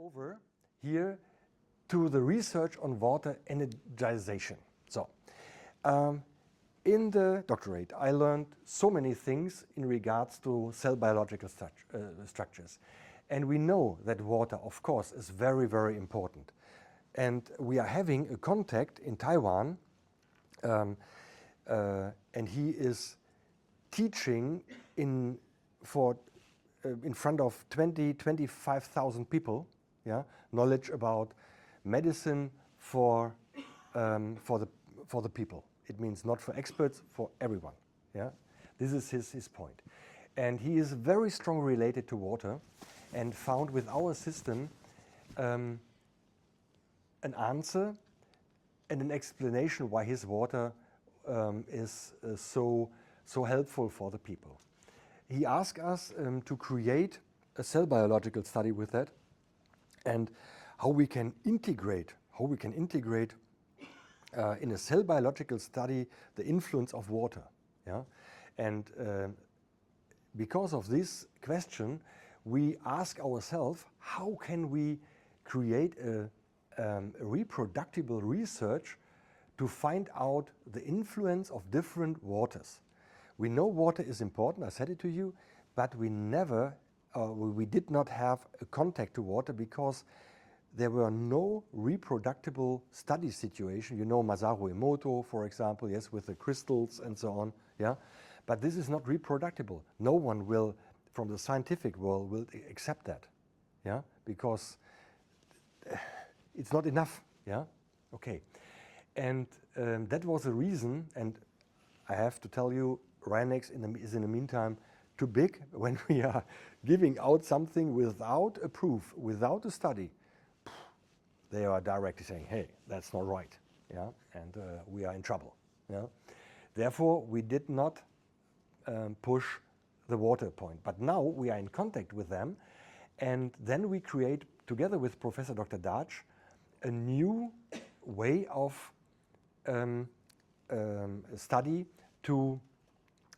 over here to the research on water energization. So, in the doctorate, I learned so many things in regards to cell biological structures. And we know that water, of course, is very, very important. And we are having a contact in Taiwan, and he is teaching in front of 25,000 people, yeah, knowledge about medicine for the people. It means not for experts, for everyone. Yeah, this is his point, and he is very strongly related to water, and found with our system an answer and an explanation why his water is so helpful for the people. He asked us to create a cell biological study with that, and how we can integrate in a cell biological study the influence of water. Yeah, and because of this question, we ask ourselves, how can we create a reproducible research to find out the influence of different waters. We know water is important, I said it to you, but we did not have a contact to water because there were no reproducible study situation. You know Masaru Emoto, for example, yes, with the crystals and so on, yeah. But this is not reproducible. No one will, from the scientific world, will accept that, yeah, because it's not enough, yeah. Okay, and that was the reason. And I have to tell you, Rayonex is in the meantime too big. When we are giving out something without a proof, without a study, they are directly saying, hey, that's not right, yeah, and we are in trouble, yeah. Therefore, we did not push the water point. But now we are in contact with them, and then we create, together with Professor Dr. Darch, a new way of study to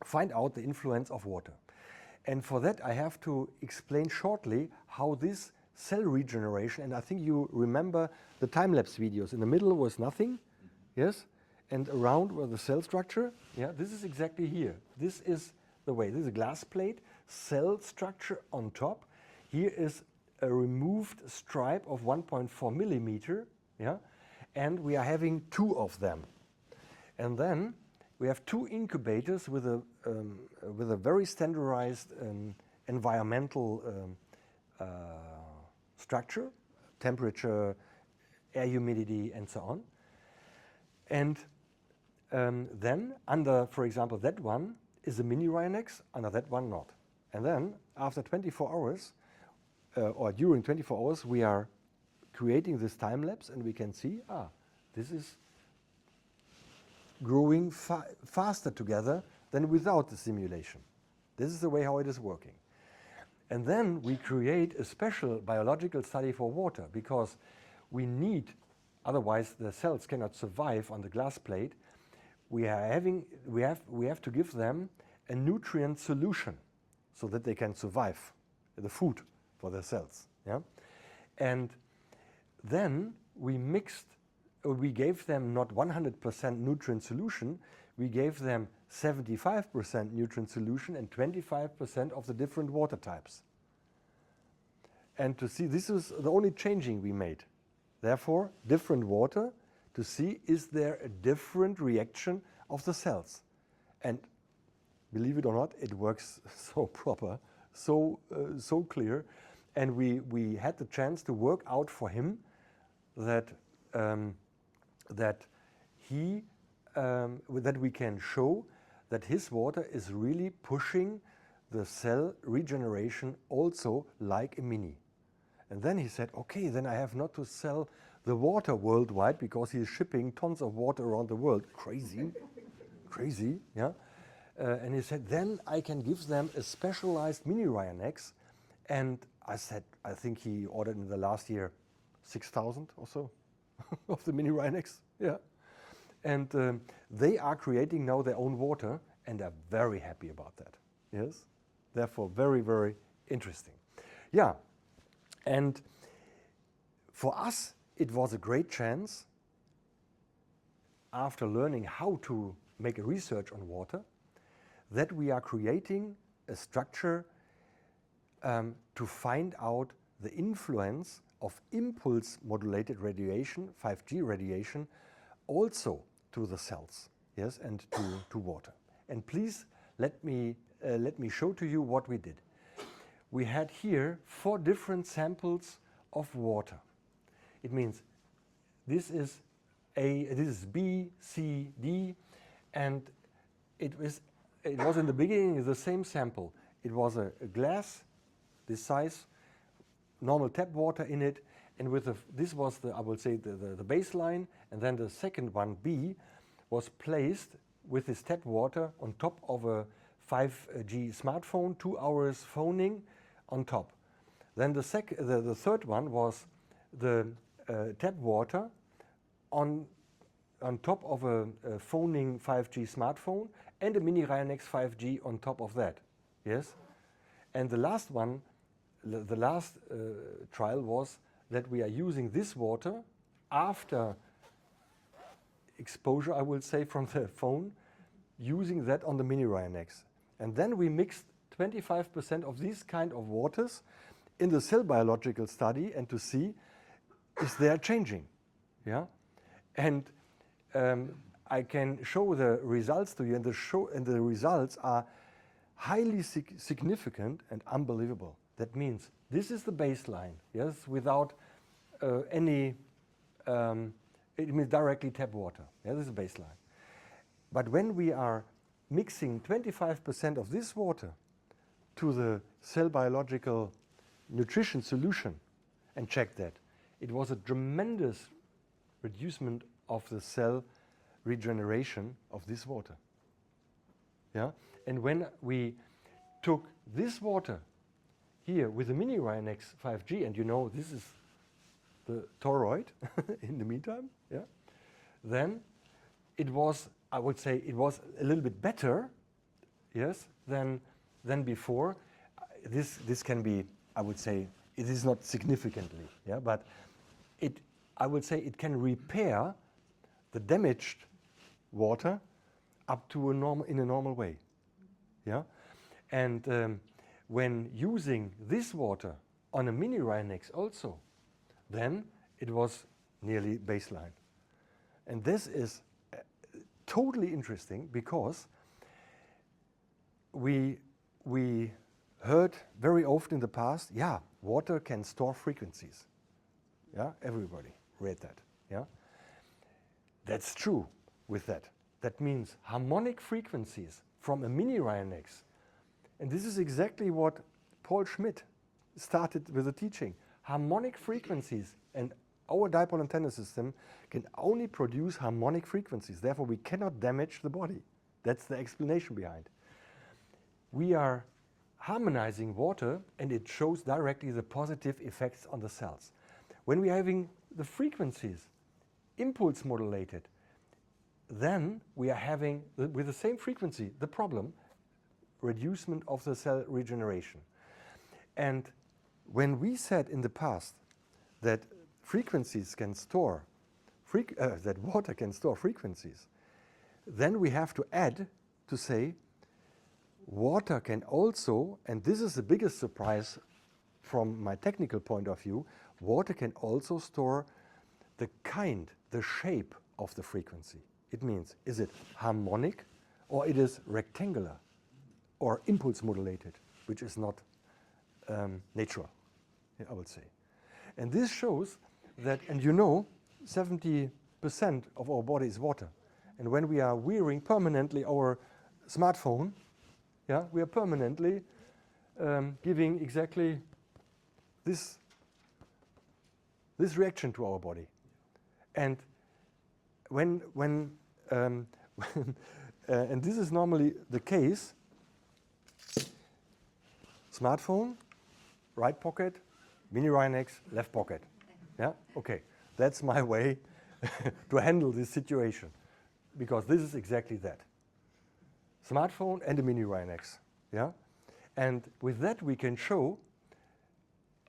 find out the influence of water. And for that, I have to explain shortly how this cell regeneration, and I think you remember the time-lapse videos. In the middle was nothing, yes, and around were the cell structure. Yeah, this is exactly here. This is the way. This is a glass plate, cell structure on top. Here is a removed stripe of 1.4 millimeter, yeah, and we are having two of them. And then we have two incubators with a very standardized environmental structure, temperature, air humidity, and so on. And then under, for example, that one is a Mini-Rayonex, under that one not. And then after 24 hours, or during 24 hours, we are creating this time lapse, and we can see, this is growing faster together than without the simulation. This is the way how it is working. And then we create a special biological study for water, because we need, otherwise the cells cannot survive on the glass plate. We have to give them a nutrient solution so that they can survive, the food for the cells. Yeah? And then we gave them not 100% nutrient solution, we gave them 75% nutrient solution and 25% of the different water types. And to see, this is the only changing we made. Therefore, different water to see, is there a different reaction of the cells? And believe it or not, it works so proper, so clear. And we had the chance to work out for him that that we can show that his water is really pushing the cell regeneration also like a mini. And then he said, okay, then I have not to sell the water worldwide, because he is shipping tons of water around the world. Crazy, crazy, yeah. And he said, then I can give them a specialized Mini-Rayonex. And I said, I think he ordered in the last year 6,000 or so of the Mini-Rayonex, yeah. And they are creating now their own water, and are very happy about that, yes. Therefore, very, very interesting. Yeah, and For us, it was a great chance, after learning how to make a research on water, that we are creating a structure to find out the influence of impulse modulated radiation, 5G radiation, also to the cells, yes, and to water. And please let me show to you what we did. We had here 4 different samples of water. It means this is B, C, D, and it was in the beginning the same sample. It was a glass, this size, normal tap water in it, and this was I will say the baseline, and then the second one, B, was placed with this tap water on top of a 5G smartphone, 2 hours phoning on top. Then the third one was the tap water on top of a phoning 5G smartphone and a Mini-Rayonex 5G on top of that, yes? And the last one, the last trial was that we are using this water after exposure, I will say, from the phone, using that on the Mini-Rayonex. And then we mixed 25% of these kind of waters in the cell biological study and to see is they are changing, yeah? And I can show the results to you, and the results are highly significant and unbelievable. That means this is the baseline, yes, without any, it means directly tap water. Yeah, this is the baseline. But when we are mixing 25% of this water to the cell biological nutrition solution and check that, it was a tremendous reducement of the cell regeneration of this water. Yeah? And when we took this water here with the Mini-Rayonex 5G, and you know this is the toroid in the meantime, yeah, then it was, I would say, it was a little bit better, yes, than before. This can be, I would say, it is not significantly, yeah, but I would say it can repair the damaged water up to in a normal way, yeah. And when using this water on a Mini-Rayonex also, then it was nearly baseline. And this is totally interesting because we heard very often in the past, yeah, water can store frequencies. Yeah, everybody read that. Yeah, that's true with that. That means harmonic frequencies from a Mini-Rayonex. And this is exactly what Paul Schmidt started with the teaching. Harmonic frequencies, and our dipole antenna system can only produce harmonic frequencies. Therefore, we cannot damage the body. That's the explanation behind. We are harmonizing water, and it shows directly the positive effects on the cells. When we are having the frequencies impulse modulated, then we are having, with the same frequency, the problem, reducement of the cell regeneration. And when we said in the past that frequencies can store, that water can store frequencies, then we have to add to say water can also, and this is the biggest surprise from my technical point of view, water can also store the kind, the shape of the frequency. It means, is it harmonic or it is rectangular or impulse modulated, which is not natural, I would say. And this shows that, and you know, 70% of our body is water. And when we are wearing permanently our smartphone, yeah, we are permanently giving exactly this reaction to our body. And when and this is normally the case, smartphone, right pocket, Mini-Rayonex, left pocket. Yeah, okay, that's my way to handle this situation, because this is exactly that. Smartphone and a Mini-Rayonex, yeah? And with that we can show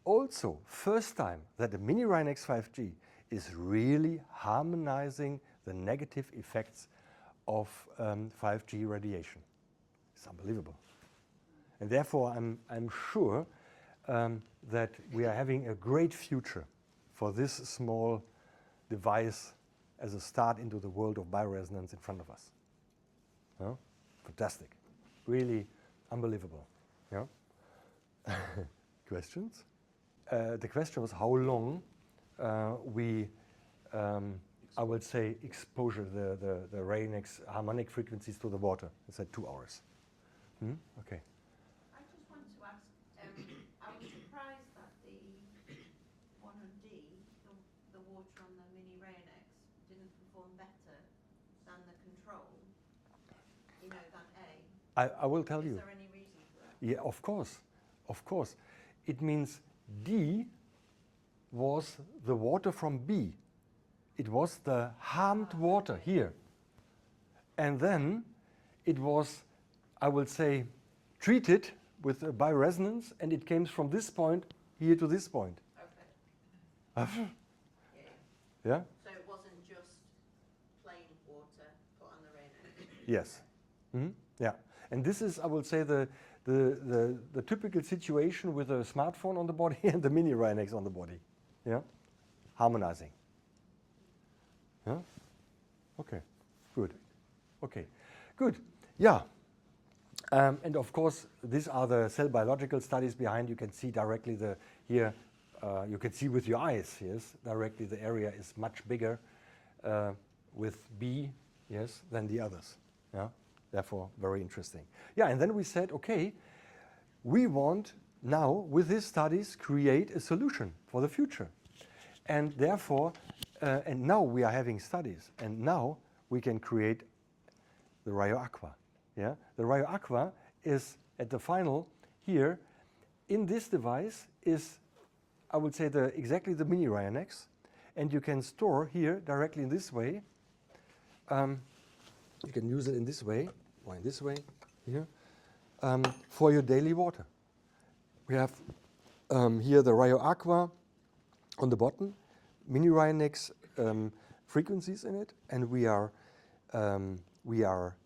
also first time that the Mini-Rayonex 5G is really harmonizing the negative effects of 5G radiation. It's unbelievable. And therefore, I'm sure that we are having a great future for this small device as a start into the world of bioresonance in front of us. Yeah? Fantastic. Really unbelievable. Yeah? Questions? The question was how long we, I would say, exposure the Rayonex harmonic frequencies to the water. I said 2 hours. Okay. I just wanted to ask, I was surprised that the one on D, the water on the Mini-Rayonex, didn't perform better than the control, you know, than A. I will tell you. Is there any reason for that? Yeah, of course. Of course. It means D was the water from B. It was the harmed water here. And then it was, I will say, treated with a bioresonance, and it came from this point here to this point. Okay. Yeah? So it wasn't just plain water put on the Rayonex? Yes. Yeah. And this is, I will say, the typical situation with a smartphone on the body and the Mini-Rayonex on the body. Yeah? Harmonizing. Yeah? Okay. Good. Okay. Good. Yeah. And of course, these are the cell biological studies behind. You can see directly here, you can see with your eyes, yes, directly the area is much bigger with B, yes, than the others. Yeah. Therefore, very interesting. Yeah, and then we said, okay, we want now, with these studies, create a solution for the future. And therefore, and now we are having studies, and now we can create the Rayo Aqua. Yeah? The Rayo Aqua is at the final here. In this device is, I would say, exactly the Mini-Rayonex, and you can store here directly in this way. You can use it in this way, or in this way, here, for your daily water. We have here the Rayo Aqua on the bottom, Mini-Rayonex frequencies in it, and we are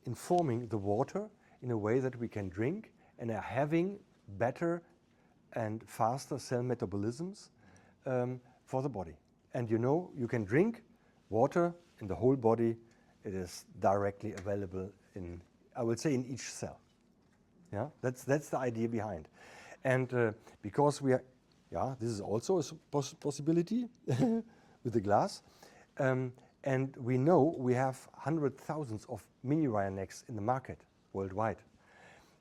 informing the water in a way that we can drink and are having better and faster cell metabolisms for the body. And you know, you can drink water in the whole body. It is directly available in, I would say, in each cell. Yeah, that's the idea behind. And because we are, yeah, this is also a possibility with the glass. And we know we have hundreds of thousands of Mini-Rayonex in the market worldwide.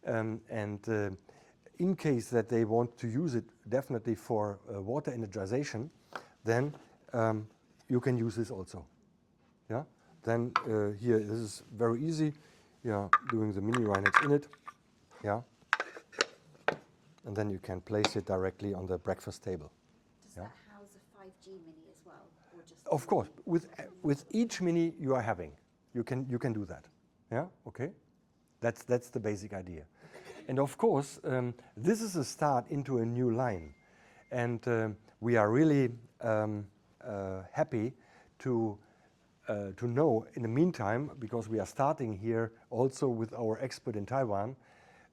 In case that they want to use it definitely for water energization, then you can use this also. Yeah. Then here, this is very easy. Yeah, doing the Mini-Rayonex in it. Yeah. And then you can place it directly on the breakfast table. Does that house a 5G Mini as well, or just? Of course, with each Mini you are having, you can do that. Yeah. Okay. That's the basic idea. And of course, this is a start into a new line, and we are really happy to know in the meantime, because we are starting here also with our expert in Taiwan,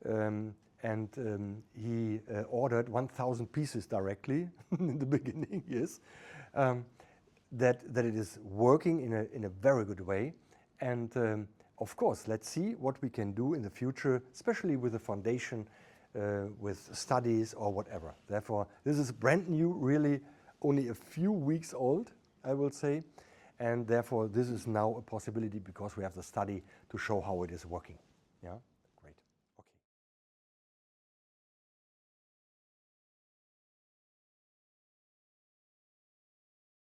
and he ordered 1,000 pieces directly in the beginning, yes, that it is working in a very good way. And of course, let's see what we can do in the future, especially with the foundation, with studies or whatever. Therefore, this is brand new, really only a few weeks old, I will say. And therefore, this is now a possibility because we have the study to show how it is working. Yeah.